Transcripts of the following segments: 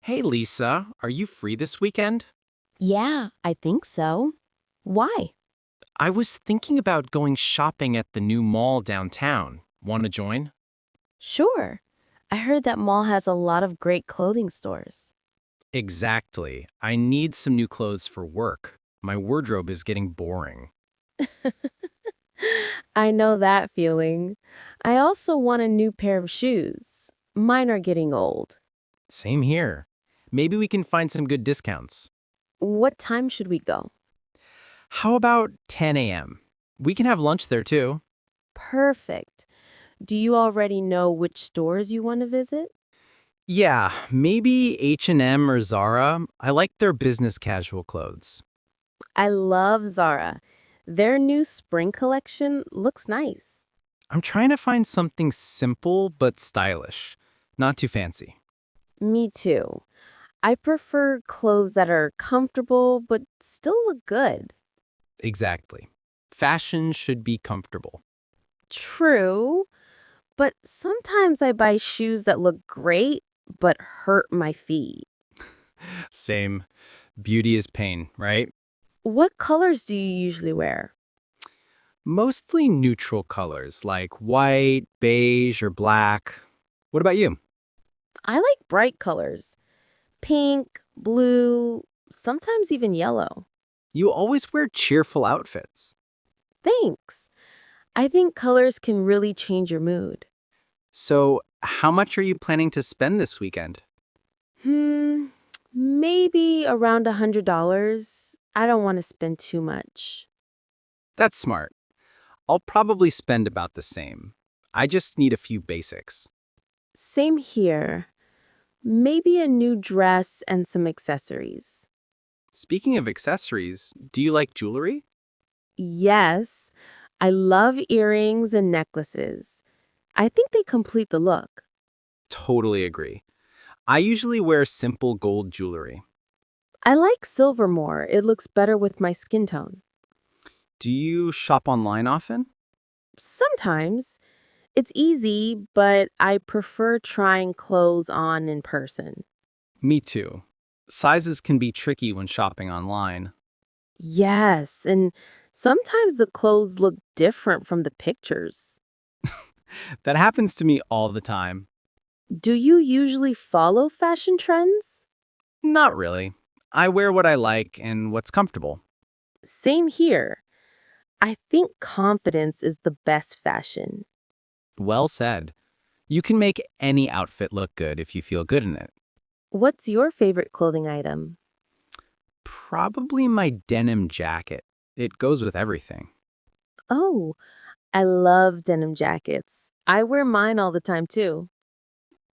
Hey Lisa, are you free this weekend? Yeah, I think so. Why? I was thinking about going shopping at the new mall downtown. Want to join? Sure. I heard that mall has a lot of great clothing stores. Exactly. I need some new clothes for work. My wardrobe is getting boring. I know that feeling. I also want a new pair of shoes. Mine are getting old. Same here. Maybe we can find some good discounts. What time should we go? How about 10 a.m.? We can have lunch there too. Perfect. Do you already know which stores you want to visit? Yeah, maybe H&M or Zara. I like their business casual clothes. I love Zara. Their new spring collection looks nice. I'm trying to find something simple but stylish, not too fancy. Me too. I prefer clothes that are comfortable but still look good. Exactly. Fashion should be comfortable. True, but sometimes I buy shoes that look great but hurt my feet. Same. Beauty is pain, right? What colors do you usually wear? Mostly neutral colors like white, beige, or black. What about you? I like bright colors. Pink, blue, sometimes even yellow. You always wear cheerful outfits. Thanks. I think colors can really change your mood. So, how much are you planning to spend this weekend? Hmm, maybe around $100. I don't want to spend too much. That's smart. I'll probably spend about the same. I just need a few basics. Same here. Maybe a new dress and some accessories. Speaking of accessories, do you like jewelry? Yes, I love earrings and necklaces. I think they complete the look. Totally agree. I usually wear simple gold jewelry. I like silver more. It looks better with my skin tone. Do you shop online often? Sometimes it's easy, but I prefer trying clothes on in person. Me too. Sizes can be tricky when shopping online. Yes, and sometimes the clothes look different from the pictures. That happens to me all the time. Do you usually follow fashion trends? Not really. I wear what I like and what's comfortable. Same here. I think confidence is the best fashion. Well said. You can make any outfit look good if you feel good in it. What's your favorite clothing item? Probably my denim jacket. It goes with everything. Oh, I love denim jackets. I wear mine all the time too.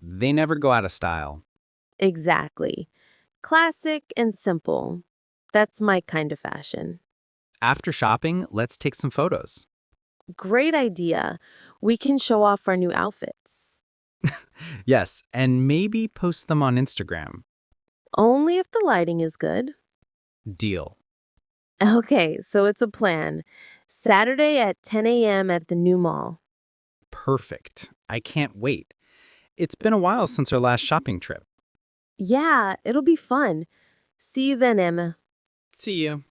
They never go out of style. Exactly. Classic and simple. That's my kind of fashion. After shopping, let's take some photos. Great idea. We can show off our new outfits. Yes, and maybe post them on Instagram. Only if the lighting is good. Deal. Okay, so it's a plan. Saturday at 10 a.m. at the new mall. Perfect. I can't wait. It's been a while since our last shopping trip. Yeah, it'll be fun. See you then, Emma. See you.